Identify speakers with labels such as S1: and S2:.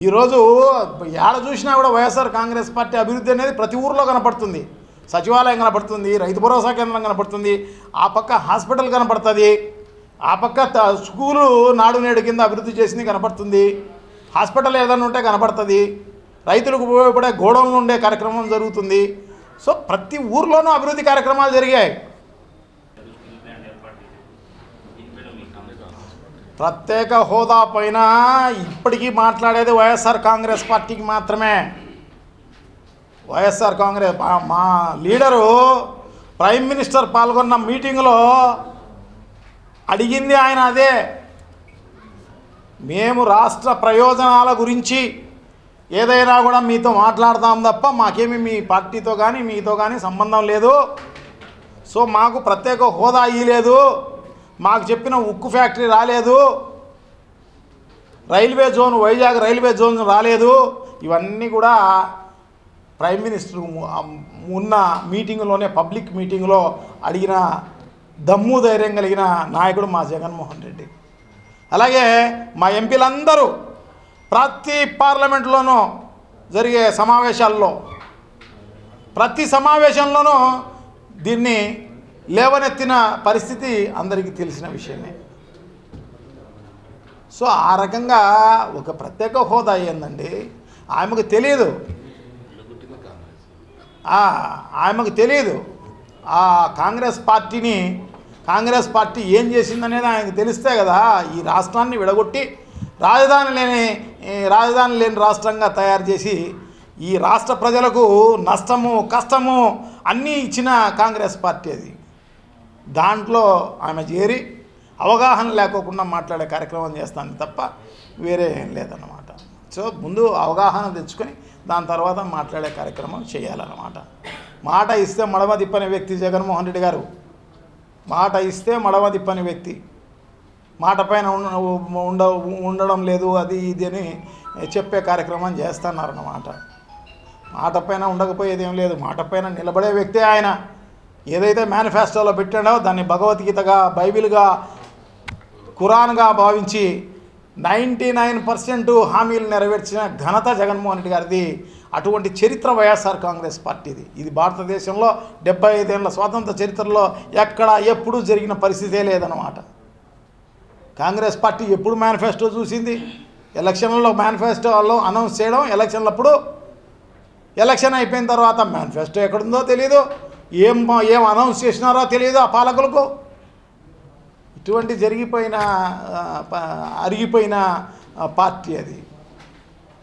S1: ఈరోజు ఏడ చూసినా కూడా వైఎస్ఆర్ కాంగ్రెస్ పార్టీ అభివృద్ధి అనేది ప్రతి ఊరిలో కనపడుతుంది. సచివాలయం కనపడుతుంది, రైతు భరోసా కేంద్రం కనపడుతుంది, ఆ పక్క హాస్పిటల్ కనపడుతుంది, ఆ పక్క స్కూలు నాడు నేడు కింద అభివృద్ధి చేసింది కనపడుతుంది, హాస్పిటల్ ఏదైనా ఉంటే కనపడుతుంది, రైతులకు ఉపయోగపడే గోడౌన్లు ఉండే కార్యక్రమం జరుగుతుంది. సో ప్రతి ఊర్లోనూ అభివృద్ధి కార్యక్రమాలు జరిగాయి. ప్రత్యేక హోదా పైన ఇప్పటికీ మాట్లాడేది వైఎస్ఆర్ కాంగ్రెస్ పార్టీకి మాత్రమే. వైఎస్ఆర్ కాంగ్రెస్ మా లీడరు ప్రైమ్ మినిస్టర్ పాల్గొన్న మీటింగ్లో అడిగింది ఆయన అదే. మేము రాష్ట్ర ప్రయోజనాల గురించి ఏదైనా కూడా మీతో మాట్లాడతాం తప్ప మాకేమీ మీ పార్టీతో కానీ మీతో కానీ సంబంధం లేదు. సో మాకు ప్రత్యేక హోదా ఇయ్యలేదు, మాకు చెప్పిన ఉక్కు ఫ్యాక్టరీ రాలేదు, railway zone Vizag railway zone రాలేదు. ఇవన్నీ కూడా ప్రైమ్ మినిస్టర్ ఉన్న మీటింగ్లోనే పబ్లిక్ మీటింగ్లో అడిగిన దమ్ము ధైర్యం కలిగిన నాయకుడు మా జగన్మోహన్ రెడ్డి. అలాగే మా ఎంపీలందరూ ప్రతి పార్లమెంట్లోనూ జరిగే సమావేశాల్లో ప్రతి సమావేశంలోనూ దీన్ని లేవనెత్తిన పరిస్థితి అందరికీ తెలిసిన విషయమే. సో ఆ రకంగా ఒక ప్రత్యేక హోదా ఏందండి ఆమెకు తెలియదు, ఆమెకు తెలియదు. ఆ కాంగ్రెస్ పార్టీ ఏం చేసిందనేది ఆయనకు తెలిస్తే కదా ఈ రాష్ట్రాన్ని విడగొట్టి రాజధాని లేని రాష్ట్రంగా తయారు చేసి ఈ రాష్ట్ర ప్రజలకు నష్టము కష్టము అన్నీ ఇచ్చిన కాంగ్రెస్ పార్టీ అది. దాంట్లో ఆమె చేరి అవగాహన లేకోకుండా మాట్లాడే కార్యక్రమం చేస్తాను తప్ప వేరే ఏం లేదన్నమాట. సో ముందు అవగాహన తెచ్చుకొని దాని తర్వాత మాట్లాడే కార్యక్రమం చేయాలన్నమాట. మాట ఇస్తే మడమ తిప్పని వ్యక్తి జగన్మోహన్ రెడ్డి గారు. మాట ఇస్తే మడమ తిప్పని వ్యక్తి. మాట పైన ఉండడం లేదు అది ఇది అని చెప్పే కార్యక్రమం చేస్తున్నారన్నమాట. మాట పైన ఉండకపోయేది ఏం లేదు, మాట పైన నిలబడే వ్యక్తే ఆయన. ఏదైతే మేనిఫెస్టోలో పెట్టాడో దాన్ని భగవద్గీతగా బైబిల్గా ఖురాన్గా భావించి 99% హామీలు నెరవేర్చిన ఘనత జగన్మోహన్ రెడ్డి గారిది. అటువంటి చరిత్ర వైఎస్ఆర్ కాంగ్రెస్ పార్టీది. ఇది భారతదేశంలో 75 ఏళ్ల స్వాతంత్ర చరిత్రలో ఎక్కడ ఎప్పుడు జరిగిన పరిస్థితే లేదన్నమాట. కాంగ్రెస్ పార్టీ ఎప్పుడు మేనిఫెస్టో చూసింది? ఎలక్షన్లలో మేనిఫెస్టోలో అనౌన్స్ చేయడం, ఎలక్షన్లప్పుడు ఎలక్షన్ అయిపోయిన తర్వాత మేనిఫెస్టో ఎక్కడుందో తెలియదు, ఏం అనౌన్స్ చేసినారో తెలియదు ఆ పాలకులకు. ఇటువంటి అరిగిపోయిన పార్టీ అది.